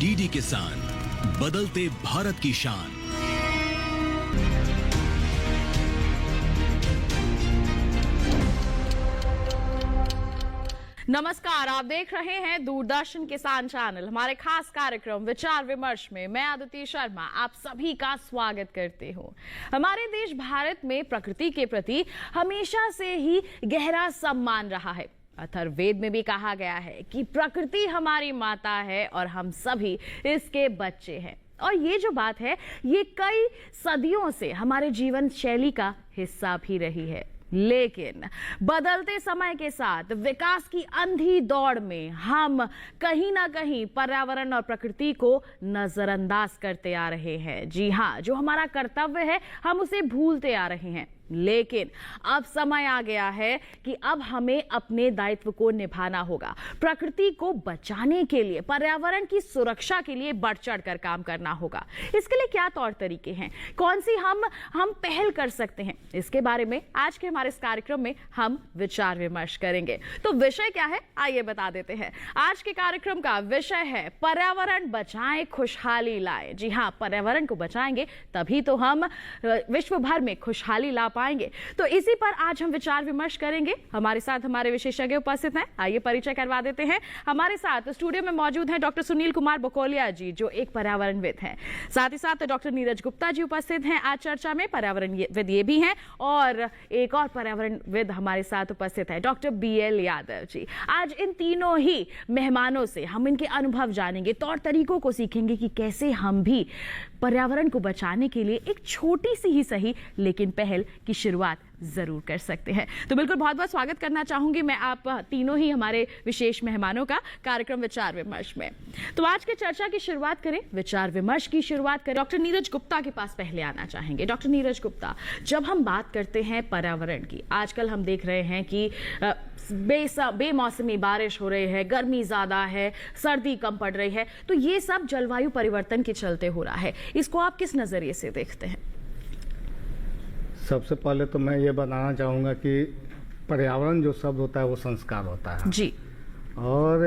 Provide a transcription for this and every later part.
DD किसान, बदलते भारत की शान। नमस्कार, आप देख रहे हैं दूरदर्शन किसान चैनल। हमारे खास कार्यक्रम विचार विमर्श में मैं आदित्य शर्मा आप सभी का स्वागत करती हूं। हमारे देश भारत में प्रकृति के प्रति हमेशा से ही गहरा सम्मान रहा है। अथर्ववेद में भी कहा गया है कि प्रकृति हमारी माता है और हम सभी इसके बच्चे हैं। और ये जो बात है, ये कई सदियों से हमारे जीवन शैली का हिस्सा भी रही है। लेकिन बदलते समय के साथ विकास की अंधी दौड़ में हम कहीं ना कहीं पर्यावरण और प्रकृति को नजरअंदाज करते आ रहे हैं। जी हाँ, जो हमारा कर्तव्य है हम उसे भूलते आ रहे हैं। लेकिन अब समय आ गया है कि अब हमें अपने दायित्व को निभाना होगा। प्रकृति को बचाने के लिए, पर्यावरण की सुरक्षा के लिए बढ़ चढ़ कर काम करना होगा। इसके लिए क्या तौर तरीके हैं, कौन सी हम पहल कर सकते हैं, इसके बारे में आज के हमारे इस कार्यक्रम में हम विचार विमर्श करेंगे। तो विषय क्या है, आइए बता देते हैं। आज के कार्यक्रम का विषय है पर्यावरण बचाएं, खुशहाली लाएं। जी हाँ, पर्यावरण को बचाएंगे तभी तो हम विश्व भर में खुशहाली ला पाएंगे। तो इसी पर आज हम विचार विमर्श करेंगे। हमारे साथ हमारे विशेषज्ञ उपस्थित हैं। आइए परिचय करवा देते हैं। हमारे साथ स्टूडियो में मौजूद हैं डॉक्टर सुनील कुमार बकोलिया जी, जो एक पर्यावरणविद हैं। साथ ही साथ डॉक्टर नीरज गुप्ता जी उपस्थित हैं आज चर्चा में, पर्यावरणविद ये भी हैं। और एक और पर्यावरणविद हमारे साथ उपस्थित है, डॉक्टर BL यादव जी। आज इन तीनों ही मेहमानों से हम इनके अनुभव जानेंगे, तौर तरीकों को सीखेंगे कि कैसे हम भी पर्यावरण को बचाने के लिए एक छोटी सी ही सही लेकिन पहल की शुरुआत जरूर कर सकते हैं। तो बिल्कुल बहुत बहुत स्वागत करना चाहूंगी मैं आप तीनों ही हमारे विशेष मेहमानों का कार्यक्रम विचार विमर्श में। तो आज के चर्चा की शुरुआत करें, विचार विमर्श की शुरुआत करें। डॉक्टर नीरज गुप्ता के पास पहले आना चाहेंगे। डॉक्टर नीरज गुप्ता, जब हम बात करते हैं पर्यावरण की, आजकल हम देख रहे हैं कि बेमौसमी बारिश हो रही है, गर्मी ज्यादा है, सर्दी कम पड़ रही है, तो ये सब जलवायु परिवर्तन के चलते हो रहा है। इसको आप किस नजरिए से देखते हैं? सबसे पहले तो मैं ये बताना चाहूँगा कि पर्यावरण जो शब्द होता है वो संस्कार होता है जी। और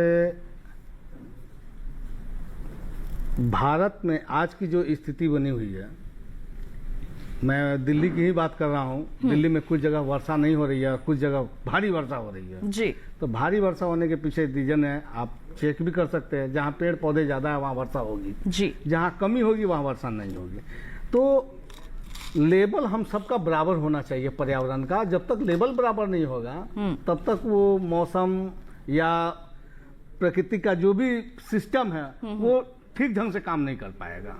भारत में आज की जो स्थिति बनी हुई है, मैं दिल्ली की ही बात कर रहा हूँ। दिल्ली में कुछ जगह वर्षा नहीं हो रही है, कुछ जगह भारी वर्षा हो रही है जी। तो भारी वर्षा होने के पीछे रीजन है, आप चेक भी कर सकते हैं। जहाँ पेड़ पौधे ज़्यादा है वहाँ वर्षा होगी जी, जहाँ कमी होगी वहाँ वर्षा नहीं होगी। तो लेवल हम सबका बराबर होना चाहिए पर्यावरण का। जब तक लेवल बराबर नहीं होगा तब तक वो मौसम या प्रकृति का जो भी सिस्टम है वो ठीक ढंग से काम नहीं कर पाएगा।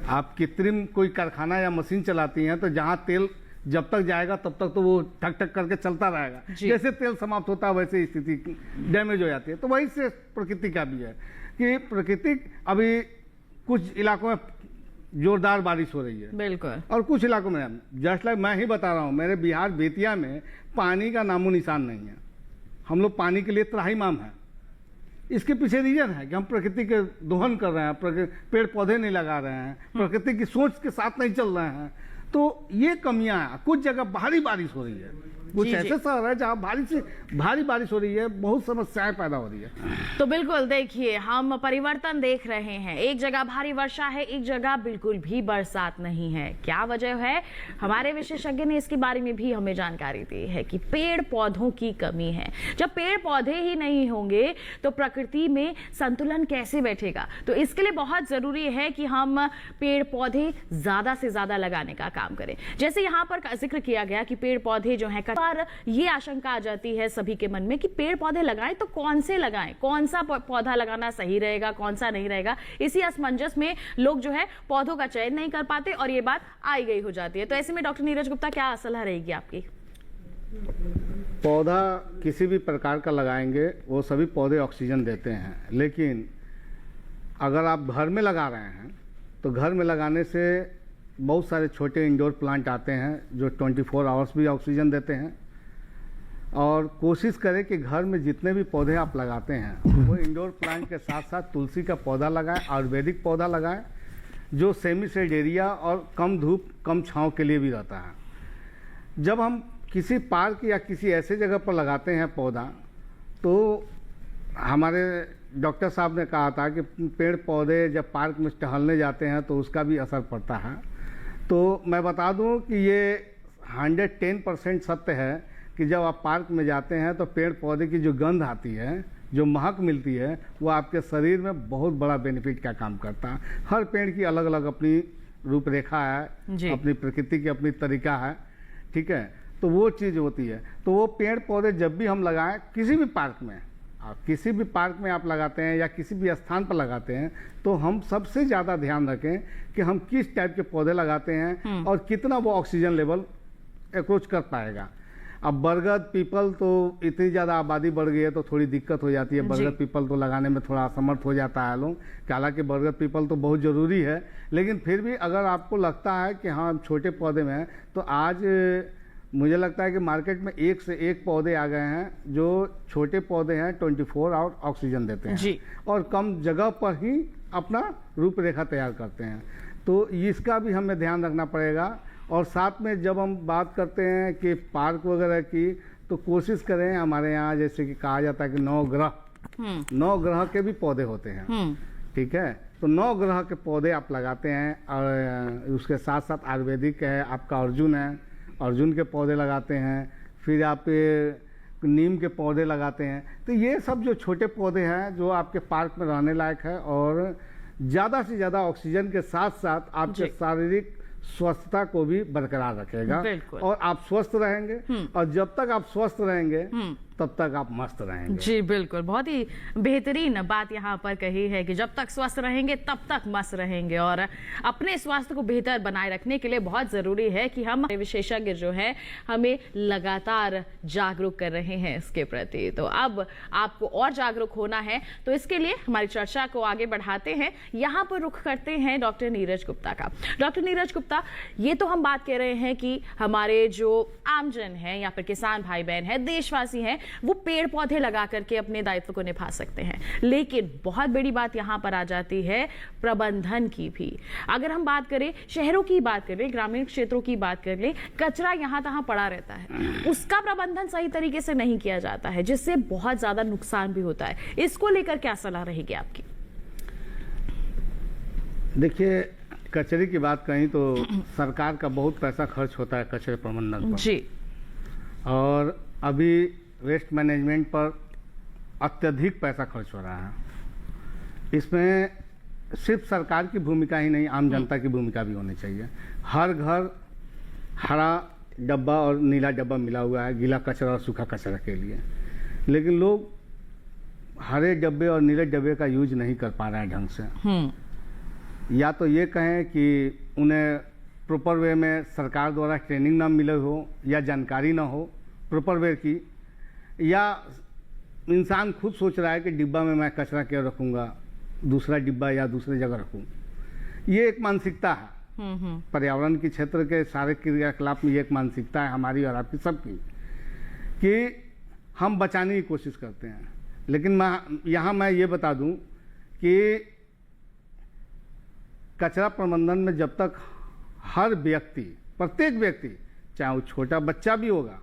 आप कृत्रिम कोई कारखाना या मशीन चलाती हैं तो जहाँ तेल जब तक जाएगा तब तक तो वो ठक ठक करके चलता रहेगा। जैसे तेल समाप्त होता है वैसे स्थिति डैमेज हो जाती है। तो वही से प्रकृति का भी है कि प्रकृति अभी कुछ इलाकों में जोरदार बारिश हो रही है बिल्कुल, और कुछ इलाकों में जस्ट लाइक मैं ही बता रहा हूँ, मेरे बिहार बेतिया में पानी का नामो निशान नहीं है। हम लोग पानी के लिए त्राहिमाम है। इसके पीछे रीजन है कि हम प्रकृति के दोहन कर रहे हैं, पेड़ पौधे नहीं लगा रहे हैं, प्रकृति की सोच के साथ नहीं चल रहे हैं। तो ये कमियां हैं। कुछ जगह भारी बारिश हो रही है, कुछ ऐसे शहर है जहाँ भारी बारिश हो रही है, बहुत समस्याएं पैदा हो रही है। तो बिल्कुल देखिए, हम परिवर्तन देख रहे हैं। एक जगह भारी वर्षा है, एक जगह बिल्कुल भी बरसात नहीं है। क्या वजह है? हमारे विशेषज्ञ ने इसके बारे में भी हमें जानकारी दी है कि पेड़ पौधों की कमी है। जब पेड़ पौधे ही नहीं होंगे तो प्रकृति में संतुलन कैसे बैठेगा? तो इसके लिए बहुत जरूरी है कि हम पेड़ पौधे ज्यादा से ज्यादा लगाने का काम करें। जैसे यहाँ पर जिक्र किया गया कि पेड़ पौधे जो है, पर ये आशंका आ जाती है सभी के मन में कि पेड़ पौधे लगाएं तो कौन से लगाएं, कौन सा पौधा लगाना सही रहेगा, कौन सा नहीं रहेगा। इसी असमंजस में लोग जो है पौधों का चयन नहीं कर पाते और ये बात आई गई हो जाती है। तो ऐसे में डॉक्टर नीरज गुप्ता, क्या सलाह रहेगी आपकी? पौधा किसी भी प्रकार का लगाएंगे, वो सभी पौधे ऑक्सीजन देते हैं। लेकिन अगर आप घर में लगा रहे हैं तो घर में लगाने से बहुत सारे छोटे इंडोर प्लांट आते हैं जो 24 आवर्स भी ऑक्सीजन देते हैं। और कोशिश करें कि घर में जितने भी पौधे आप लगाते हैं वो इंडोर प्लांट के साथ साथ तुलसी का पौधा लगाएं, आयुर्वेदिक पौधा लगाएं जो सेमी शेड एरिया और कम धूप कम छांव के लिए भी रहता है। जब हम किसी पार्क या किसी ऐसे जगह पर लगाते हैं पौधा, तो हमारे डॉक्टर साहब ने कहा था कि पेड़ पौधे जब पार्क में टहलने जाते हैं तो उसका भी असर पड़ता है। तो मैं बता दूं कि ये 110% सत्य है कि जब आप पार्क में जाते हैं तो पेड़ पौधे की जो गंध आती है, जो महक मिलती है, वो आपके शरीर में बहुत बड़ा बेनिफिट का काम करता है। हर पेड़ की अलग अलग अपनी रूपरेखा है, अपनी प्रकृति की अपनी तरीका है, ठीक है। तो वो चीज़ होती है। तो वो पेड़ पौधे जब भी हम लगाएं किसी भी पार्क में, किसी भी पार्क में आप लगाते हैं या किसी भी स्थान पर लगाते हैं, तो हम सबसे ज़्यादा ध्यान रखें कि हम किस टाइप के पौधे लगाते हैं और कितना वो ऑक्सीजन लेवल अप्रोच कर पाएगा। अब बरगद पीपल तो इतनी ज़्यादा आबादी बढ़ गई है तो थोड़ी दिक्कत हो जाती है। बरगद पीपल तो लगाने में थोड़ा असमर्थ हो जाता है लोग। हालांकि बरगद पीपल तो बहुत ज़रूरी है, लेकिन फिर भी अगर आपको लगता है कि हाँ छोटे पौधे में हैं, तो आज मुझे लगता है कि मार्केट में एक से एक पौधे आ गए हैं जो छोटे पौधे हैं, 24 आवर ऑक्सीजन देते हैं और कम जगह पर ही अपना रूपरेखा तैयार करते हैं। तो इसका भी हमें ध्यान रखना पड़ेगा। और साथ में जब हम बात करते हैं कि पार्क वगैरह की, तो कोशिश करें, हमारे यहाँ जैसे कि कहा जाता है कि 9 ग्रह के भी पौधे होते हैं, ठीक है। तो 9 ग्रह के पौधे आप लगाते हैं और उसके साथ साथ आयुर्वेदिक है, आपका अर्जुन है, अर्जुन के पौधे लगाते हैं, फिर आप नीम के पौधे लगाते हैं। तो ये सब जो छोटे पौधे हैं जो आपके पार्क में रहने लायक है और ज़्यादा से ज़्यादा ऑक्सीजन के साथ साथ आपके शारीरिक स्वस्थता को भी बरकरार रखेगा और आप स्वस्थ रहेंगे। और जब तक आप स्वस्थ रहेंगे तब तक आप मस्त रहेंगे। जी बिल्कुल, बहुत ही बेहतरीन बात यहाँ पर कही है कि जब तक स्वस्थ रहेंगे तब तक मस्त रहेंगे। और अपने स्वास्थ्य को बेहतर बनाए रखने के लिए बहुत जरूरी है कि हम विशेषज्ञ जो है हमें लगातार जागरूक कर रहे हैं इसके प्रति। तो अब आपको और जागरूक होना है, तो इसके लिए हमारी चर्चा को आगे बढ़ाते हैं। यहाँ पर रुख करते हैं डॉक्टर नीरज गुप्ता का। डॉक्टर नीरज गुप्ता, ये तो हम बात कर रहे हैं कि हमारे जो आमजन है या फिर किसान भाई बहन है, देशवासी हैं, वो पेड़ पौधे लगा करके अपने दायित्व को निभा सकते हैं। लेकिन बहुत बड़ी बात यहां पर आ जाती है प्रबंधन की भी। अगर हम बात करें, शहरों की बात करें, ग्रामीण क्षेत्रों की बात कर लें, कचरा यहां तहां पड़ा रहता है, उसका प्रबंधन सही तरीके से नहीं किया जाता है, जिससे बहुत ज्यादा नुकसान भी होता है। इसको लेकर क्या सलाह रहेगी आपकी? देखिए, कचरे की बात कहीं तो सरकार का बहुत पैसा खर्च होता है कचरे प्रबंधन पर जी, और अभी वेस्ट मैनेजमेंट पर अत्यधिक पैसा खर्च हो रहा है। इसमें सिर्फ सरकार की भूमिका ही नहीं, आम जनता की भूमिका भी होनी चाहिए। हर घर हरा डब्बा और नीला डब्बा मिला हुआ है गीला कचरा और सूखा कचरा के लिए, लेकिन लोग हरे डब्बे और नीले डब्बे का यूज नहीं कर पा रहे हैं ढंग से। या तो ये कहें कि उन्हें प्रॉपर वे में सरकार द्वारा ट्रेनिंग ना मिले हो या जानकारी ना हो प्रॉपर वे की, या इंसान खुद सोच रहा है कि डिब्बा में मैं कचरा क्यों रखूँगा, दूसरा डिब्बा या दूसरी जगह रखूँ। ये एक मानसिकता है पर्यावरण के क्षेत्र के सारे क्रियाकलाप में। ये एक मानसिकता है हमारी और आपकी सबकी कि हम बचाने की कोशिश करते हैं। लेकिन मैं ये बता दूं कि कचरा प्रबंधन में जब तक हर व्यक्ति, प्रत्येक व्यक्ति, चाहे वो छोटा बच्चा भी होगा,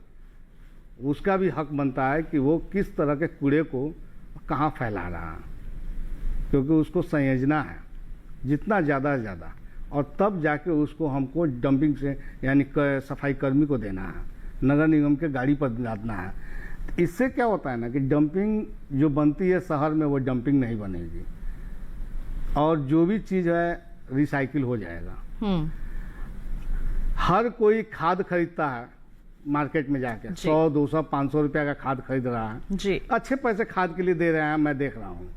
उसका भी हक बनता है कि वो किस तरह के कूड़े को कहाँ फैला रहा है, क्योंकि उसको संयोजना है जितना ज़्यादा से ज़्यादा, और तब जाके उसको हमको डंपिंग से यानी सफाई कर्मी को देना है, नगर निगम के गाड़ी पर लादना है। इससे क्या होता है ना कि डंपिंग जो बनती है शहर में, वो डंपिंग नहीं बनेगी और जो भी चीज़ है रिसाइकिल हो जाएगा। हर कोई खाद खरीदता है मार्केट में जाके, 100, 200, 500 रुपया का खाद खरीद रहा है जी। अच्छे पैसे खाद के लिए दे रहे हैं, मैं देख रहा हूँ,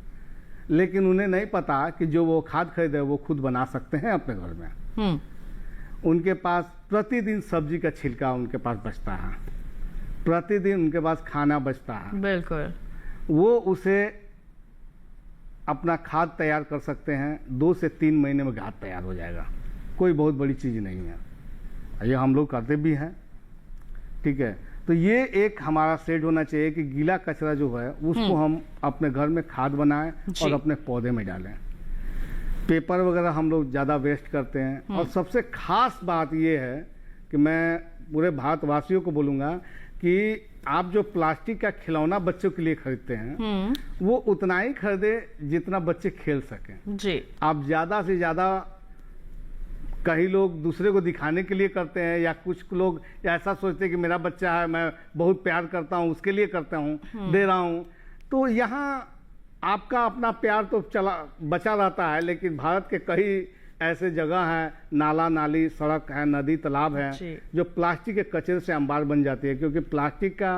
लेकिन उन्हें नहीं पता कि जो वो खाद खरीदे वो खुद बना सकते हैं अपने घर में। उनके पास प्रतिदिन सब्जी का छिलका उनके पास बचता है, प्रतिदिन उनके पास खाना बचता है। बिल्कुल, वो उसे अपना खाद तैयार कर सकते हैं, 2 से 3 महीने में खाद तैयार हो जाएगा। कोई बहुत बड़ी चीज़ नहीं है, ये हम लोग करते भी हैं, ठीक है। तो ये एक हमारा सेट होना चाहिए कि गीला कचरा जो है उसको हम अपने घर में खाद बनाएं और अपने पौधे में डालें। पेपर वगैरह हम लोग ज़्यादा वेस्ट करते हैं। और सबसे खास बात ये है कि मैं पूरे भारतवासियों को बोलूँगा कि आप जो प्लास्टिक का खिलौना बच्चों के लिए खरीदते हैं वो उतना ही खरीदे जितना बच्चे खेल सकें जी। आप ज़्यादा से ज़्यादा, कई लोग दूसरे को दिखाने के लिए करते हैं या कुछ लोग ऐसा सोचते हैं कि मेरा बच्चा है, मैं बहुत प्यार करता हूँ उसके लिए करता हूँ, दे रहा हूँ। तो यहाँ आपका अपना प्यार तो बचा रहता है, लेकिन भारत के कई ऐसे जगह हैं, नाला नाली, सड़क है, नदी तालाब है, जो प्लास्टिक के कचरे से अंबार बन जाती है, क्योंकि प्लास्टिक का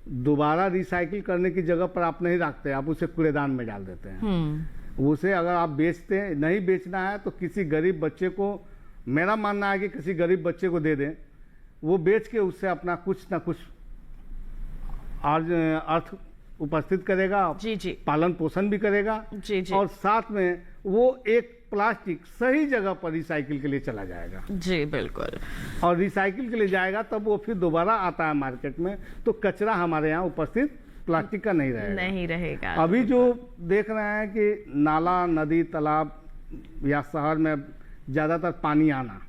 दोबारा रिसाइकिल करने की जगह पर आप नहीं रखते, आप उसे कूड़ेदान में डाल देते हैं। उसे अगर आप नहीं बेचना है तो किसी गरीब बच्चे को, मेरा मानना है कि किसी गरीब बच्चे को दे दें, वो बेच के उससे अपना कुछ ना कुछ अर्थ उपस्थित करेगा, जी। पालन पोषण भी करेगा, जी। और साथ में वो एक प्लास्टिक सही जगह पर रिसाइकिल के लिए चला जाएगा। जी बिल्कुल। और रिसाइकिल के लिए जाएगा तब वो फिर दोबारा आता है मार्केट में, तो कचरा हमारे यहाँ उपस्थित प्लास्टिक का नहीं रहेगा। अभी जो देख रहे हैं कि नाला, नदी, तालाब या शहर में ज्यादातर पानी आना,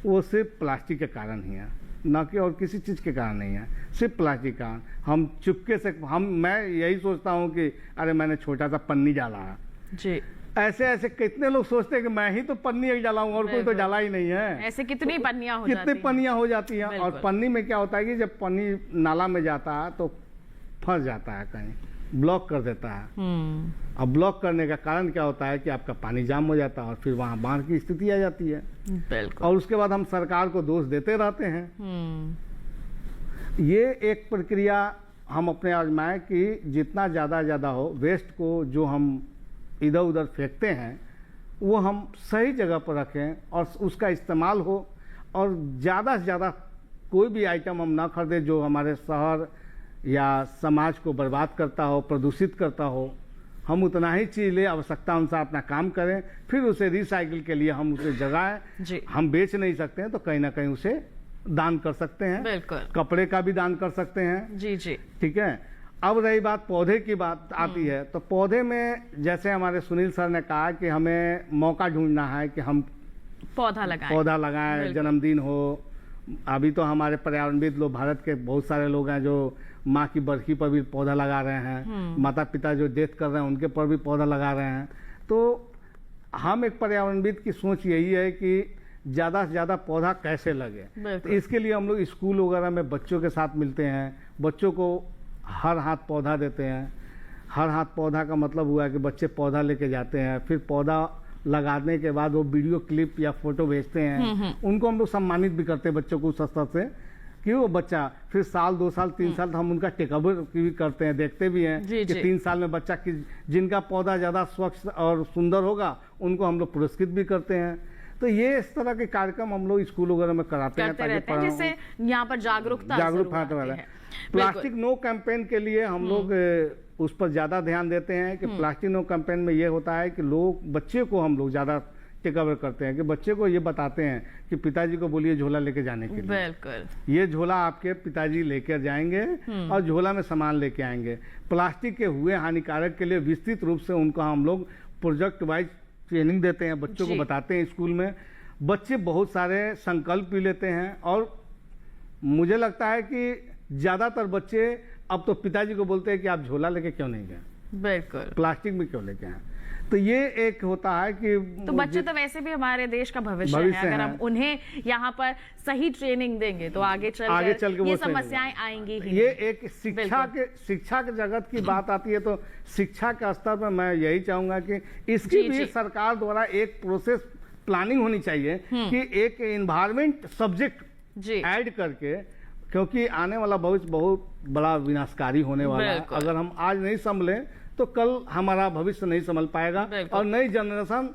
वो सिर्फ प्लास्टिक के कारण ही है, न कि और किसी चीज के कारण नहीं है, सिर्फ प्लास्टिक का। हम चुपके से मैं यही सोचता हूँ कि अरे मैंने छोटा सा पन्नी डाला है जी। ऐसे कितने लोग सोचते हैं कि मैं ही तो पन्नी एक डाला हूँ और कोई तो डाला ही नहीं है। ऐसे कितनी पन्नियां हो जाती हैं। और पन्नी में क्या होता है कि जब पन्नी नाला में जाता है तो फंस जाता है, कहीं ब्लॉक कर देता है। अब ब्लॉक करने का कारण क्या होता है कि आपका पानी जाम हो जाता है और फिर वहां बाढ़ की स्थिति आ जाती है। और उसके बाद हम सरकार को दोष देते रहते हैं। ये एक प्रक्रिया हम अपने आजमाएं कि जितना ज्यादा हो, वेस्ट को जो हम इधर उधर फेंकते हैं वो हम सही जगह पर रखें और उसका इस्तेमाल हो, और ज़्यादा से ज़्यादा कोई भी आइटम हम ना खरीदें जो हमारे शहर या समाज को बर्बाद करता हो, प्रदूषित करता हो। हम उतना ही चीज़ ले, आवश्यकता अनुसार अपना काम करें, फिर उसे रिसाइकिल के लिए हम उसे जगाएं। हम बेच नहीं सकते हैं तो कहीं ना कहीं उसे दान कर सकते हैं। बिल्कुल। कपड़े का भी दान कर सकते हैं। जी। ठीक है। अब रही बात पौधे की बात आती है, तो पौधे में जैसे हमारे सुनील सर ने कहा कि हमें मौका ढूंढना है कि हम पौधा लगाएं, जन्मदिन हो। अभी तो हमारे पर्यावरणविद लोग, भारत के बहुत सारे लोग हैं जो माँ की बरखी पर भी पौधा लगा रहे हैं, माता पिता जो डेथ कर रहे हैं उनके पर भी पौधा लगा रहे हैं। तो हम एक पर्यावरणविद की सोच यही है कि ज़्यादा से ज़्यादा पौधा कैसे लगे। तो इसके लिए हम लोग स्कूल वगैरह में बच्चों के साथ मिलते हैं, बच्चों को हर हाथ पौधा देते हैं। हर हाथ पौधा का मतलब हुआ कि बच्चे पौधा लेके जाते हैं, फिर पौधा लगाने के बाद वो वीडियो क्लिप या फोटो भेजते हैं। उनको हम लोग सम्मानित भी करते हैं बच्चों को उस स्तर से कि वो बच्चा फिर साल 2 साल 3 साल हम उनका टेकअवर भी करते हैं, देखते भी हैं कि 3 साल में बच्चा जिनका पौधा ज़्यादा स्वच्छ और सुंदर होगा उनको हम लोग पुरस्कृत भी करते हैं। तो ये इस तरह के कार्यक्रम हम लोग स्कूल वगैरह में कराते हैं ताकि जिससे यहाँ पर जागरूकता है। प्लास्टिक नो कैंपेन के लिए हम लोग उस पर ज्यादा ध्यान देते हैं कि प्लास्टिक नो कैंपेन में ये होता है कि बच्चे को हम लोग ज्यादा टेकअवर करते हैं कि बच्चे को ये बताते हैं कि पिताजी को बोलिए झोला लेके जाने के लिए। बिल्कुल। ये झोला आपके पिताजी लेकर जाएंगे और झोला में सामान लेके आएंगे। प्लास्टिक के हुए हानिकारक के लिए विस्तृत रूप से उनको हम लोग प्रोजेक्ट वाइज ट्रेनिंग देते हैं, बच्चों को बताते हैं स्कूल में। बच्चे बहुत सारे संकल्प भी लेते हैं और मुझे लगता है कि ज्यादातर बच्चे अब तो पिताजी को बोलते हैं कि आप झोला लेके क्यों नहीं गए, बिल्कुल प्लास्टिक में क्यों लेके आए। तो ये एक होता है कि तो बच्चे तो वैसे भी हमारे देश का भविष्य है। अगर हम उन्हें यहाँ पर सही ट्रेनिंग देंगे तो आगे चल के ये समस्याएं आएंगी ही। ये एक शिक्षा के जगत की बात आती है, तो शिक्षा के स्तर पर मैं यही चाहूंगा कि इसकी भी सरकार द्वारा एक प्रोसेस प्लानिंग होनी चाहिए कि एक एनवायरमेंट सब्जेक्ट ऐड करके, क्योंकि आने वाला भविष्य बहुत बड़ा विनाशकारी होने वाला है। अगर हम आज नहीं संभले तो कल हमारा भविष्य नहीं संभल पाएगा और नई जनरेशन,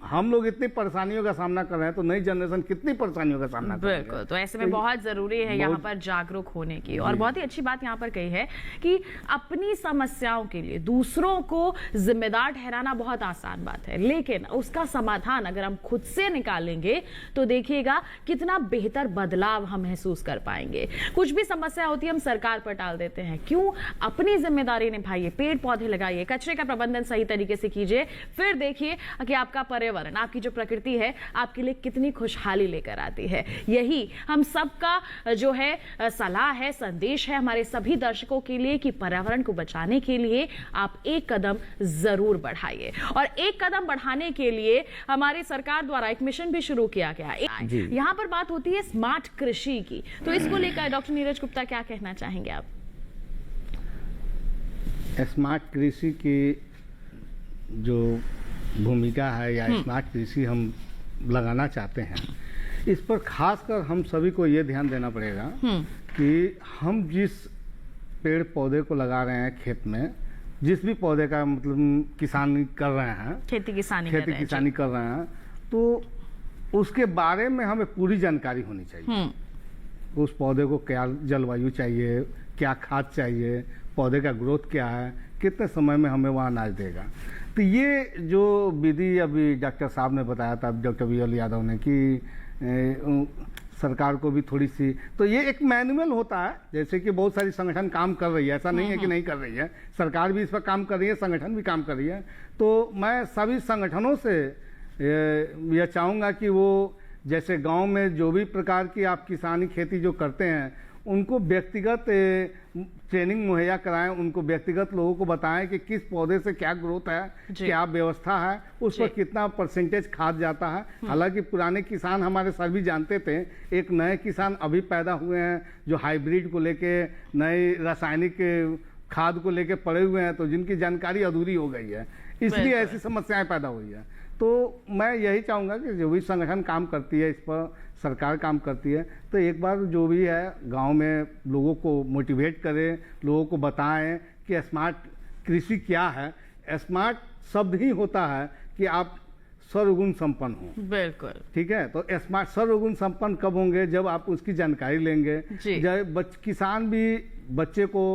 हम लोग इतनी परेशानियों का सामना कर रहे हैं तो नई जनरेशन कितनी परेशानियों का सामना कर रही है। बिल्कुल। तो ऐसे में बहुत जरूरी है यहाँ पर जागरूक होने की। और बहुत ही अच्छी बात यहाँ पर कही है कि अपनी समस्याओं के लिए दूसरों को जिम्मेदार ठहराना बहुत आसान बात है, लेकिन उसका समाधान अगर हम खुद से निकालेंगे तो देखिएगा कितना बेहतर बदलाव हम महसूस कर पाएंगे। कुछ भी समस्या होती है हम सरकार पर टाल देते हैं, क्यों? अपनी जिम्मेदारी निभाइए, पेड़ पौधे लगाइए, कचरे का प्रबंधन सही तरीके से कीजिए, फिर देखिए कि आपका आपका पर्यावरण, आपकी जो प्रकृति है, आपके लिए कितनी खुशहाली लेकर आती है। यही हम सबका जो है सलाह है, संदेश है हमारे सभी दर्शकों के लिए कि पर्यावरण को बचाने के लिए आप एक कदम जरूर बढ़ाइए। और एक कदम बढ़ाने के लिए हमारी सरकार द्वारा एक मिशन भी शुरू किया गया है। यहाँ पर बात होती है स्मार्ट कृषि की, तो इसको लेकर डॉक्टर नीरज गुप्ता क्या कहना चाहेंगे आप? स्मार्ट कृषि की जो भूमिका है या स्मार्ट कृषि हम लगाना चाहते हैं, इस पर खासकर हम सभी को ये ध्यान देना पड़ेगा कि हम जिस पेड़ पौधे को लगा रहे हैं खेत में, जिस भी पौधे का मतलब किसानी कर रहे हैं, खेती किसानी कर रहे हैं, तो उसके बारे में हमें पूरी जानकारी होनी चाहिए। उस पौधे को क्या जलवायु चाहिए, क्या खाद चाहिए, पौधे का ग्रोथ क्या है, कितने समय में हमें वह अनाज देगा। तो ये जो विधि अभी डॉक्टर साहब ने बताया था, डॉक्टर वी.एल. यादव ने, कि सरकार को भी थोड़ी सी, तो ये एक मैनुअल होता है, जैसे कि बहुत सारी संगठन काम कर रही है, ऐसा नहीं है कि नहीं कर रही है, सरकार भी इस पर काम कर रही है, संगठन भी काम कर रही है। तो मैं सभी संगठनों से यह चाहूँगा कि वो जैसे गांव में जो भी प्रकार की आप किसानी खेती जो करते हैं, उनको व्यक्तिगत ट्रेनिंग मुहैया कराएं, उनको व्यक्तिगत लोगों को बताएं कि किस पौधे से क्या ग्रोथ है, क्या व्यवस्था है, उस पर कितना परसेंटेज खाद जाता है। हालांकि पुराने किसान हमारे सर भी जानते थे, एक नए किसान अभी पैदा हुए हैं जो हाइब्रिड को लेके, नए रासायनिक खाद को लेके पड़े हुए हैं, तो जिनकी जानकारी अधूरी हो गई है, इसलिए ऐसी समस्याएं पैदा हुई है। तो मैं यही चाहूँगा कि जो भी संगठन काम करती है, इस पर सरकार काम करती है, तो एक बार जो भी है गांव में लोगों को मोटिवेट करें, लोगों को बताएं कि स्मार्ट कृषि क्या है। स्मार्ट शब्द ही होता है कि आप सर्वगुण संपन्न हो। बिल्कुल ठीक है, तो स्मार्ट सर्वगुण संपन्न कब होंगे? जब आप उसकी जानकारी लेंगे। जब किसान भी बच्चे को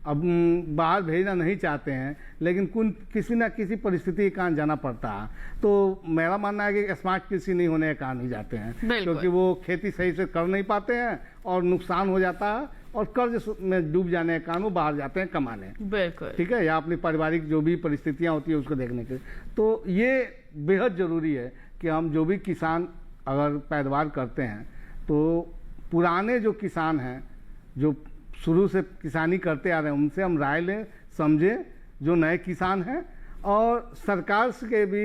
अब बाहर भेजना नहीं चाहते हैं, लेकिन किसी ना किसी परिस्थिति के कारण जाना पड़ता है, तो मेरा मानना है कि स्मार्ट कृषि नहीं होने के कारण ही जाते हैं, क्योंकि वो खेती सही से कर नहीं पाते हैं और नुकसान हो जाता है, और कर्ज में डूब जाने के कारण वो बाहर जाते हैं कमाने। बिल्कुल ठीक है, या अपनी पारिवारिक जो भी परिस्थितियाँ होती है उसको देखने के लिए। तो ये बेहद ज़रूरी है कि हम जो भी किसान अगर पैदावार करते हैं, तो पुराने जो किसान हैं, जो शुरू से किसानी करते आ रहे हैं, उनसे हम राय लें, समझें, जो नए किसान हैं। और सरकार के भी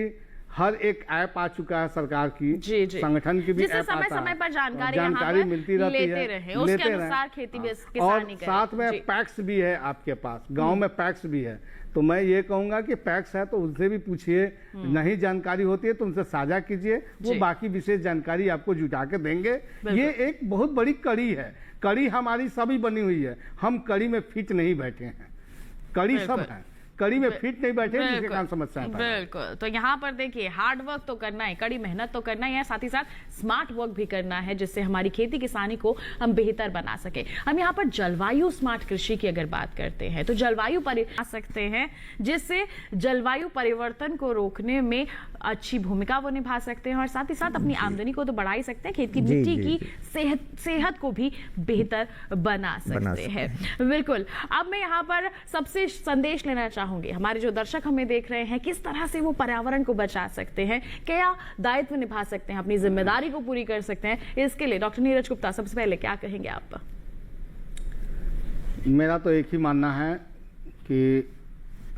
हर एक ऐप आ चुका है, सरकार की, संगठन की भी ऐप आता है, समय पर जानकारी मिलती रहती है, उसके अनुसार खेती और साथ में पैक्स भी है आपके पास, गांव में पैक्स भी है। तो मैं ये कहूंगा कि पैक्स है तो उनसे भी पूछिए, नहीं जानकारी होती है तो उनसे साझा कीजिए, वो बाकी विशेष जानकारी आपको जुटा के देंगे। ये एक बहुत बड़ी कड़ी है, कड़ी हमारी सभी बनी हुई है, हम कड़ी में फिट नहीं बैठे हैं, कड़ी सब है, कड़ी में फिट नहीं बैठे, जिसके कारण समस्याएं। बिल्कुल, तो यहाँ पर देखिए हार्ड वर्क तो करना है, कड़ी मेहनत तो करना है, साथ ही साथ स्मार्ट वर्क भी करना है, जिससे हमारी खेती किसानी को हम बेहतर बना सके। हम यहाँ पर जलवायु स्मार्ट कृषि की अगर बात करते हैं, तो जलवायु बना सकते हैं, जिससे जलवायु परिवर्तन को रोकने में अच्छी भूमिका वो निभा सकते हैं, और साथ ही साथ अपनी आमदनी को तो बढ़ा ही सकते हैं, खेत की मिट्टी की सेहत को भी बेहतर बना सकते हैं। बिल्कुल, अब मैं यहाँ पर सबसे संदेश लेना चाहूंगी, हमारे जो दर्शक हमें देख रहे हैं, किस तरह से वो पर्यावरण को बचा सकते हैं, क्या दायित्व निभा सकते हैं, अपनी जिम्मेदारी को पूरी कर सकते हैं, इसके लिए डॉक्टर नीरज गुप्ता सबसे पहले क्या कहेंगे आप? मेरा तो एक ही मानना है कि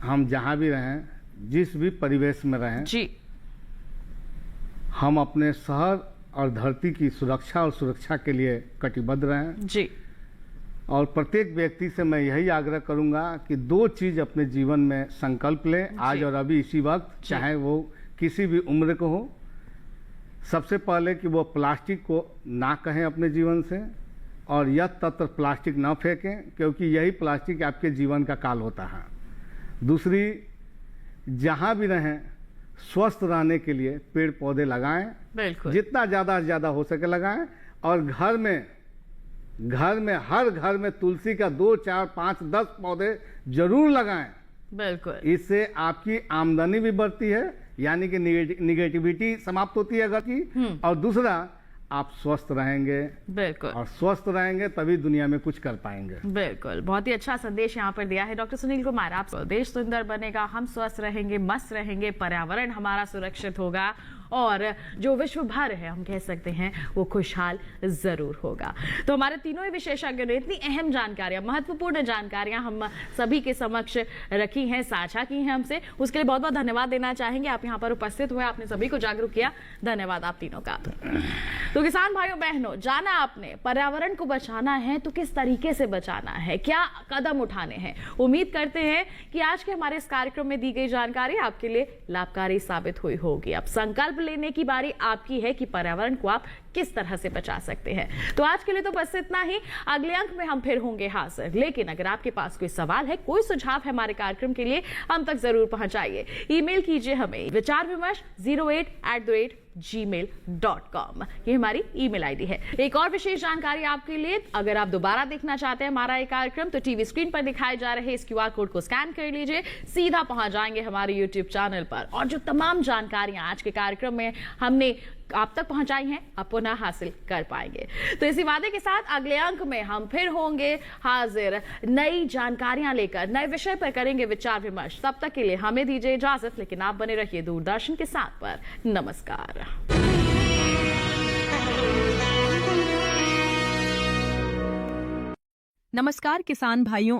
हम जहां भी रहें, जिस भी परिवेश में रहें जी, हम अपने शहर और धरती की सुरक्षा और सुरक्षा के लिए कटिबद्ध रहें जी। और प्रत्येक व्यक्ति से मैं यही आग्रह करूंगा कि दो चीज अपने जीवन में संकल्प लें, आज और अभी इसी वक्त, चाहे वो किसी भी उम्र को हो। सबसे पहले कि वो प्लास्टिक को ना कहें अपने जीवन से, और यत्र तत्र प्लास्टिक ना फेंकें, क्योंकि यही प्लास्टिक आपके जीवन का काल होता है। दूसरी, जहां भी रहें स्वस्थ रहने के लिए पेड़ पौधे लगाएं, जितना ज़्यादा से ज़्यादा हो सके लगाएं, और घर में हर घर में तुलसी का 2, 4, 5, 10 पौधे जरूर लगाएं। बिल्कुल, इससे आपकी आमदनी भी बढ़ती है, यानी कि निगेटिविटी समाप्त होती है घर की, और दूसरा आप स्वस्थ रहेंगे, बिल्कुल, और स्वस्थ रहेंगे तभी दुनिया में कुछ कर पाएंगे। बिल्कुल, बहुत ही अच्छा संदेश यहाँ पर दिया है डॉक्टर सुनील कुमार। आप देश सुंदर बनेगा, हम स्वस्थ रहेंगे, मस्त रहेंगे, पर्यावरण हमारा सुरक्षित होगा और जो विश्व भर है हम कह सकते हैं वो खुशहाल जरूर होगा। तो हमारे तीनों ही विशेषज्ञों ने इतनी अहम जानकारियां, महत्वपूर्ण जानकारियां हम सभी के समक्ष रखी हैं, साझा की हैं हमसे, उसके लिए बहुत बहुत धन्यवाद देना चाहेंगे। आप यहाँ पर उपस्थित हुए, आपने सभी को जागरूक किया, धन्यवाद आप तीनों का। तो किसान भाइयों बहनों, जाना आपने पर्यावरण को बचाना है तो किस तरीके से बचाना है, क्या कदम उठाने हैं। उम्मीद करते हैं कि आज के हमारे इस कार्यक्रम में दी गई जानकारी आपके लिए लाभकारी साबित हुई होगी। अब संकल्प लेने की बारी आपकी है कि पर्यावरण को आप किस तरह से बचा सकते हैं। तो आज के लिए तो बस इतना ही। अगले अंक में हम फिर होंगे हाजिर, लेकिन अगर आपके पास कोई सवाल है, कोई सुझाव है हमारे कार्यक्रम के लिए, हम तक जरूर पहुंचाइए। ईमेल कीजिए हमें vichar-08@gmail.com, ये हमारी ईमेल आईडी है। एक और विशेष जानकारी आपके लिए, अगर आप दोबारा देखना चाहते हैं हमारा ये कार्यक्रम तो टीवी स्क्रीन पर दिखाए जा रहे इस QR कोड को स्कैन कर लीजिए, सीधा पहुंच जाएंगे हमारे YouTube चैनल पर, और जो तमाम जानकारियां आज के कार्यक्रम में हमने आप तक पहुंचाई हैं आप पुनः हासिल कर पाएंगे। तो इसी वादे के साथ अगले अंक में हम फिर होंगे हाजिर, नई जानकारियां लेकर, नए विषय पर करेंगे विचार विमर्श। तब तक के लिए हमें दीजिए इजाजत, लेकिन आप बने रहिए दूरदर्शन के साथ पर। नमस्कार। नमस्कार किसान भाइयों